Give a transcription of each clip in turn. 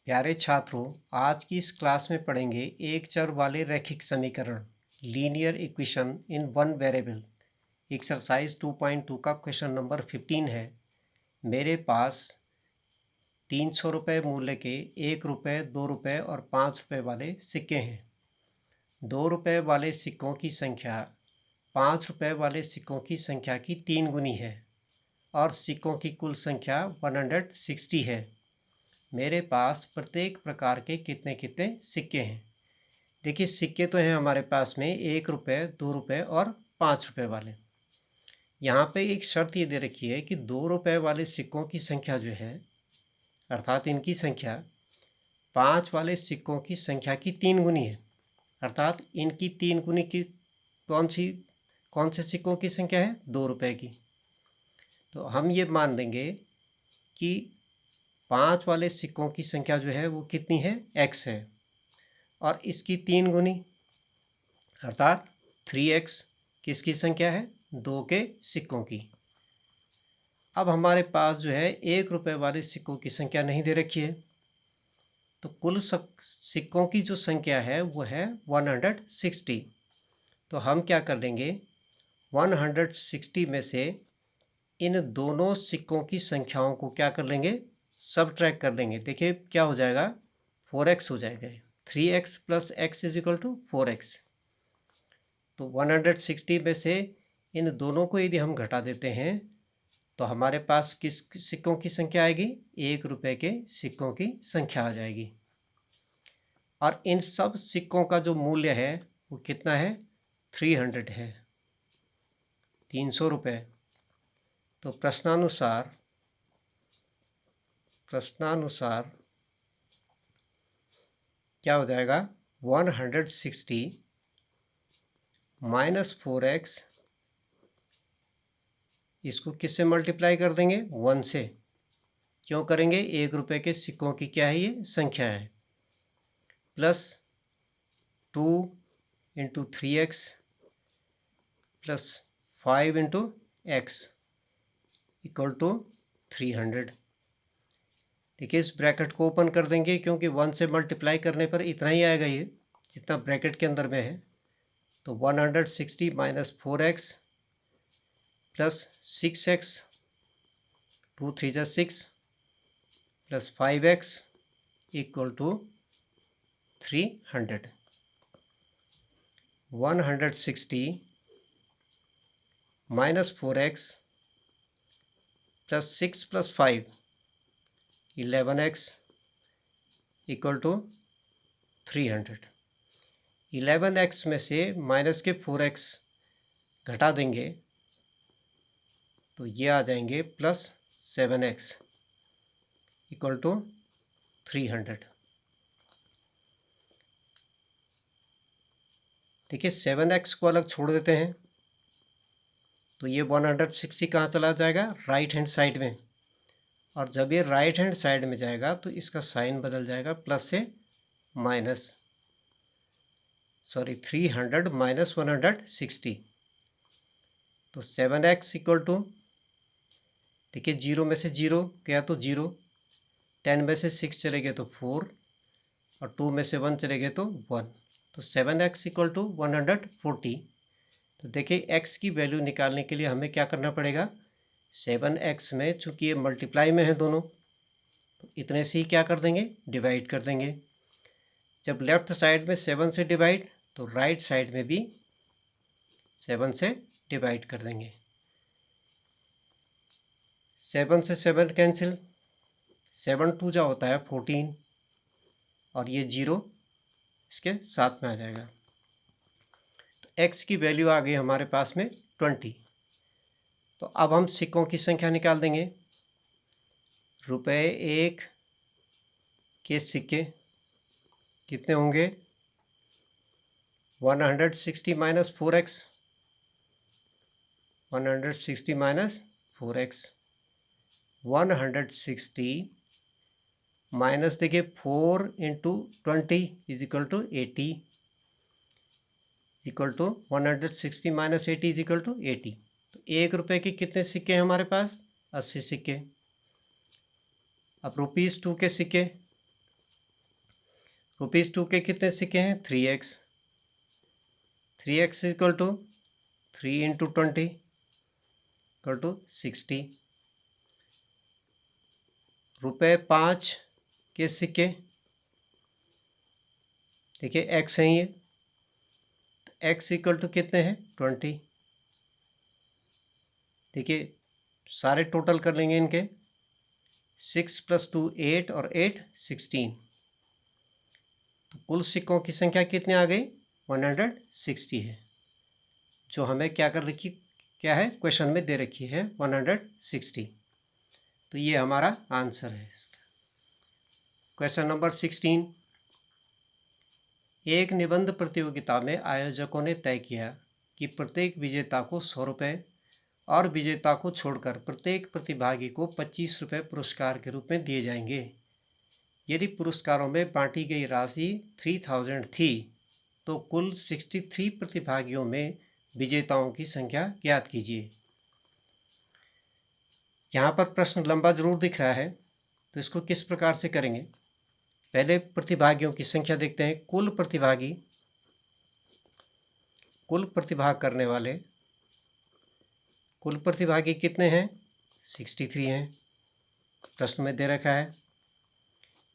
प्यारे छात्रों, आज की इस क्लास में पढ़ेंगे एक चर वाले रैखिक समीकरण linear equation in one variable. Exercise 2.2 का क्वेश्चन नंबर 15 है। मेरे पास 300 रुपये मूल्य के 1 रुपये, 2 रुपये और 5 रुपये वाले सिक्के हैं। 2 रुपये वाले सिक्कों की संख्या 5 रुपये वाले सिक्कों की संख्या की 3 गुनी है और सिक्कों की कुल संख्या 160 है। मेरे पास प्रत्येक प्रकार के कितने कितने सिक्के हैं। देखिए, सिक्के तो हैं हमारे पास में 1 रुपये, 2 रुपये और 5 रुपये वाले। यहाँ पे एक शर्त ये दे रखी है कि 2 रुपये वाले सिक्कों की संख्या जो है, अर्थात इनकी संख्या 5 वाले सिक्कों की संख्या की 3 गुनी है। अर्थात इनकी 3 गुनी की कौन से सिक्कों की संख्या है? 2 रुपये की। तो हम ये मान लेंगे कि 5 वाले सिक्कों की संख्या जो है वो कितनी है? x है, और इसकी 3 गुनी अर्थात 3x किसकी संख्या है? 2 के सिक्कों की। अब हमारे पास जो है 1 रुपये वाले सिक्कों की संख्या नहीं दे रखी है, तो कुल सिक्कों की जो संख्या है वो है 160। तो हम क्या कर लेंगे, 160 में से इन दोनों सिक्कों की संख्याओं को क्या कर लेंगे? सबट्रैक्ट कर लेंगे। देखिए क्या हो जाएगा? 4x हो जाएगा। 3x plus x is equal to 4x। तो 160 में से इन दोनों को यदि हम घटा देते हैं तो हमारे पास किस सिक्कों की संख्या आएगी? 1 रुपये के सिक्कों की संख्या आ जाएगी। और इन सब सिक्कों का जो मूल्य है वो कितना है? 300 है, 300 रुपये। तो प्रश्नानुसार क्या हो जाएगा? 160 माइनस 4x, इसको किससे मल्टीप्लाई कर देंगे? 1 से। क्यों करेंगे? 1 रुपये के सिक्कों की क्या है? ये संख्या है। Plus 2 into 3x plus 5 into x equal to 300। देखिए, इस ब्रैकेट को ओपन कर देंगे क्योंकि 1 से मल्टीप्लाई करने पर इतना ही आएगा, ये जितना ब्रैकेट के अंदर में है। तो 160 माइनस 4x प्लस 6x, 2 3 जा 6 plus 5x equal to 300। 160 minus 4x plus 6 plus 5 11x equal to 300। 11x में से माइनस के 4x घटा देंगे तो ये आ जाएंगे प्लस 7x इक्वल टू 300। देखिए, 7x को अलग छोड़ देते हैं तो ये 160 कहाँ चला जाएगा? राइट हैंड साइड में। और जब ये राइट हैंड साइड में जाएगा तो इसका साइन बदल जाएगा, प्लस से माइनस, 300 माइनस 160। तो 7x इक्वल टू, देखिए 0 में से 0 गया तो 0, 10 में से 6 चले गए तो 4 और 2 में से 1 चले गए तो 1। तो 7x इक्वल टू 140। तो देखिए x की वैल्यू निकालने के लिए हमें क्या करना पड़ेगा? 7x में, चूँकि ये मल्टीप्लाई में है दोनों, तो इतने से ही क्या कर देंगे? डिवाइड कर देंगे। जब लेफ्ट साइड में 7 से डिवाइड तो राइट साइड में भी 7 से डिवाइड कर देंगे। 7 से 7 कैंसिल, 7 2 जा होता है 14 और ये 0 इसके साथ में आ जाएगा। तो x की वैल्यू आ गई हमारे पास में 20। तो अब हम सिक्कों की संख्या निकाल देंगे। रुपये 1 के सिक्के कितने होंगे? 160 minus 4x, 160 minus 4x, 160 minus, देखिए 4 into 20 is equal to 80, equal to 160 minus 80 is equal to 80। तो 1 रुपये के कितने सिक्के हैं हमारे पास? 80 सिक्के। अब रुपीज़ 2 के सिक्के ₹2 के कितने सिक्के हैं? 3x। 3x equal to 3 into 20 equal to 60। ₹5 के सिक्के, देखिए x है ये, x इक्वल टू कितने हैं? 20। देखिए सारे टोटल कर लेंगे इनके, 6 + 2 8 और 8 16। तो कुल सिक्कों की संख्या कितनी आ गई? 160 है, जो हमें क्या कर रखी, क्या है क्वेश्चन में दे रखी है 160। तो ये हमारा आंसर है इसका। Question number 16। एक निबंध प्रतियोगिता में आयोजकों ने तय किया कि प्रत्येक विजेता को 100 रुपये और विजेता को छोड़कर प्रत्येक प्रतिभागी को 25 रुपये पुरस्कार के रूप में दिए जाएंगे। यदि पुरस्कारों में बांटी गई राशि 3000 थी तो कुल 63 प्रतिभागियों में विजेताओं की संख्या ज्ञात कीजिए। यहाँ पर प्रश्न लंबा जरूर दिख रहा है, तो इसको किस प्रकार से करेंगे? पहले प्रतिभागियों की संख्या देखते हैं। कुल प्रतिभाग करने वाले कुल प्रतिभागी कितने हैं? 63 हैं, प्रश्न में दे रखा है।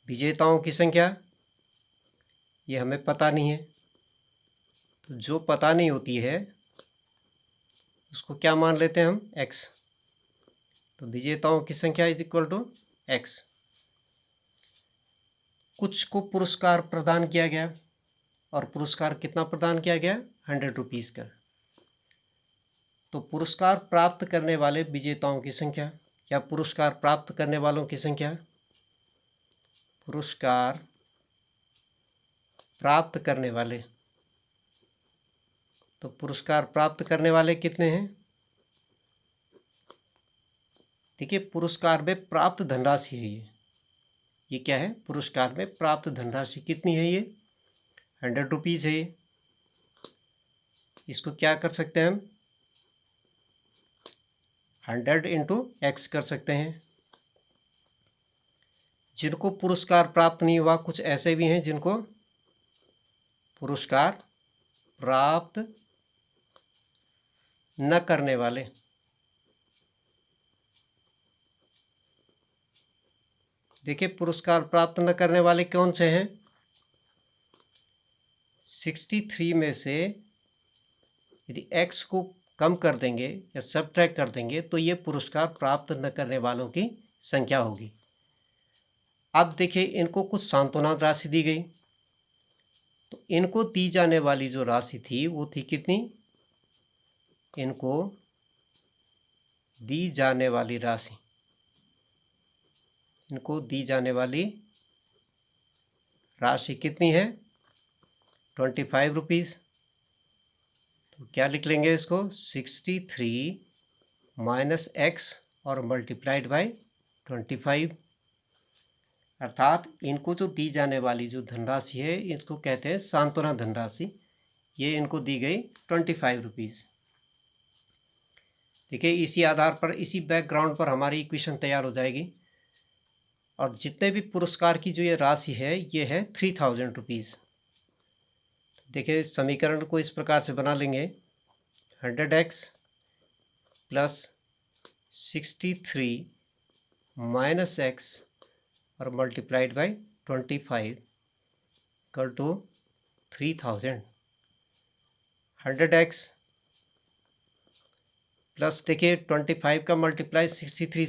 विजेताओं की संख्या ये हमें पता नहीं है, तो जो पता नहीं होती है उसको क्या मान लेते हैं हम? x। तो विजेताओं की संख्या इज इक्वल टू x। कुछ को पुरस्कार प्रदान किया गया, और पुरस्कार कितना प्रदान किया गया? 100 रुपीज़ का। तो पुरस्कार प्राप्त करने वाले विजेताओं की संख्या या पुरस्कार प्राप्त करने वालों की संख्या, पुरस्कार प्राप्त करने वाले, तो पुरस्कार प्राप्त करने वाले कितने हैं? देखिए पुरस्कार में प्राप्त धनराशि है ये क्या है? पुरस्कार में प्राप्त धनराशि कितनी है? ये 100 रुपीज़ है। इसको क्या कर सकते हैं हम? 100 इंटू x कर सकते हैं। जिनको पुरस्कार प्राप्त नहीं हुआ, कुछ ऐसे भी हैं जिनको पुरस्कार प्राप्त न करने वाले, देखिए पुरस्कार प्राप्त न करने वाले कौन से हैं? 63 में से यदि x को कम कर देंगे या सब्ट्रैक्ट कर देंगे तो ये पुरस्कार प्राप्त न करने वालों की संख्या होगी। अब देखिए इनको कुछ सांत्वना राशि दी गई, तो इनको दी जाने वाली जो राशि थी वो थी कितनी? इनको दी जाने वाली राशि, इनको दी जाने वाली राशि कितनी है? 25 रुपीज़। तो क्या लिख लेंगे इसको? 63 माइनस x और मल्टीप्लाइड बाय 25। अर्थात इनको जो दी जाने वाली जो धनराशि है इसको कहते हैं सांत्वना धनराशि। ये इनको दी गई 25 रुपीज़। देखिए इसी आधार पर, इसी बैकग्राउंड पर हमारी इक्वेशन तैयार हो जाएगी। और जितने भी पुरस्कार की जो ये राशि है ये है 3000 रुपीज़। देखिए समीकरण को इस प्रकार से बना लेंगे, 100x प्लस 63 माइनस x और multiplied by 25 equal to 3000। 100x plus देखिए 25 का मल्टीप्लाई 63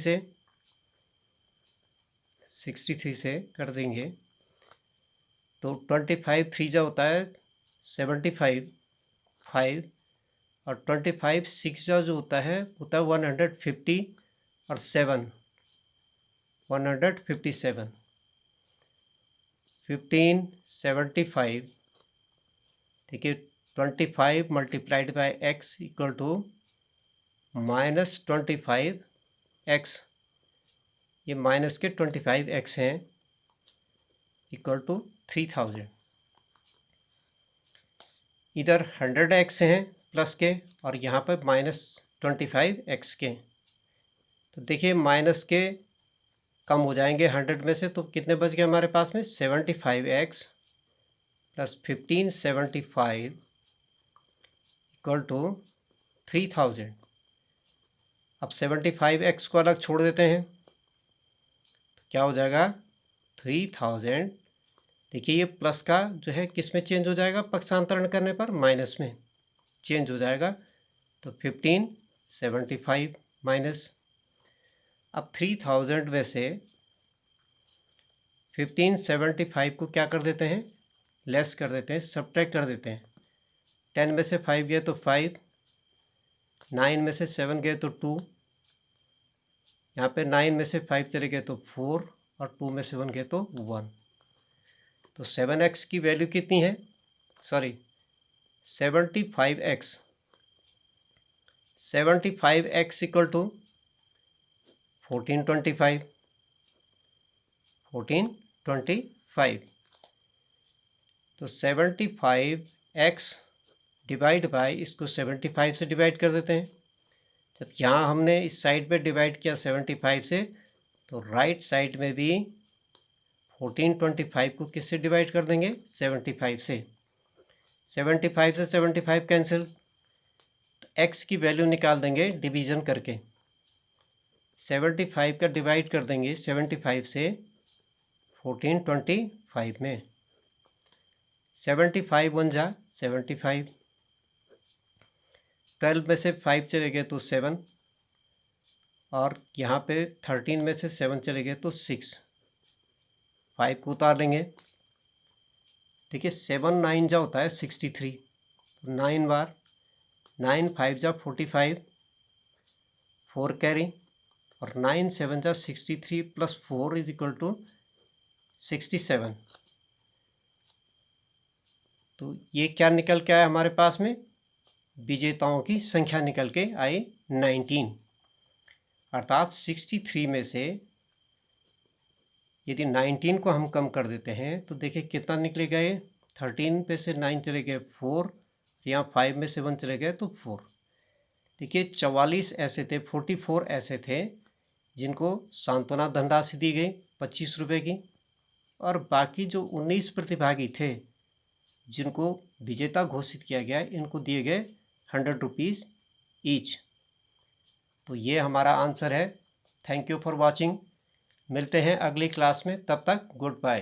से कर देंगे तो 25 3 जा होता है 75 5 और 25 6 जा जो होता है 150 और 7 157 1575। देखिए 25 multiplied by x equal to minus 25x, ये माइनस के 25x हैं इक्वल टू 3000। इधर 100x हैं प्लस के और यहाँ पर माइनस 25x के, तो देखिए माइनस के कम हो जाएंगे 100 में से, तो कितने बच गए हमारे पास में? 75x plus 1575 equal to 3000। अब 75x को अलग छोड़ देते हैं तो क्या हो जाएगा 3000। देखिए ये प्लस का जो है किस में चेंज हो जाएगा, पक्षांतरण करने पर माइनस में चेंज हो जाएगा। तो 1575 माइनस, अब 3000 में से 1575 को क्या कर देते हैं, लेस कर देते हैं, सब्ट्रैक्ट कर देते हैं। 10 में से 5 गए तो 5, 9 में से 7 गए तो 2, यहाँ पे 9 में से 5 चले गए तो 4 और 2 में से 1 गए तो 1। तो 7x की वैल्यू कितनी है, sorry 75x, 75x equal to 1425, 1425। तो 75x डिवाइड बाय, इसको 75 से डिवाइड कर देते हैं। जब यहाँ हमने इस साइड पे डिवाइड किया 75 से, तो राइट साइड में भी 1425 को किससे डिवाइड कर देंगे, 75 से। 75 से 75 कैंसिल, तो x की वैल्यू निकाल देंगे डिवीज़न करके। 75 का डिवाइड कर देंगे 75 से 1425 में। 75 1 जा 75, 12 में से 5 चले गए तो 7, और यहाँ पे 13 में से 7 चले गए तो 6, 5 को उतार लेंगे। देखिए 7 9 जा होता है 63, 9 बार, 9 5 जा 45, 4 कैरी, और 9 7 जा 63 प्लस 4 इज इक्वल टू 67। तो ये क्या निकल के आया हमारे पास में, विजेताओं की संख्या निकल के आई 19। अर्थात 63 में से यदि 19 को हम कम कर देते हैं तो देखिए कितना निकलेगा, ये 13 पे से 9 चले गए 4, यहाँ 5 में से 1 चले गए तो 4। देखिए 44 ऐसे थे, 44 ऐसे थे जिनको सांत्वना धनराशि दी गई 25 रुपये की, और बाकी जो 19 प्रतिभागी थे जिनको विजेता घोषित किया गया, इनको दिए गए 100 रुपीज़ ईच। तो ये हमारा आंसर है। Thank you for watching. मिलते हैं अगली क्लास में, तब तक गुड बाय।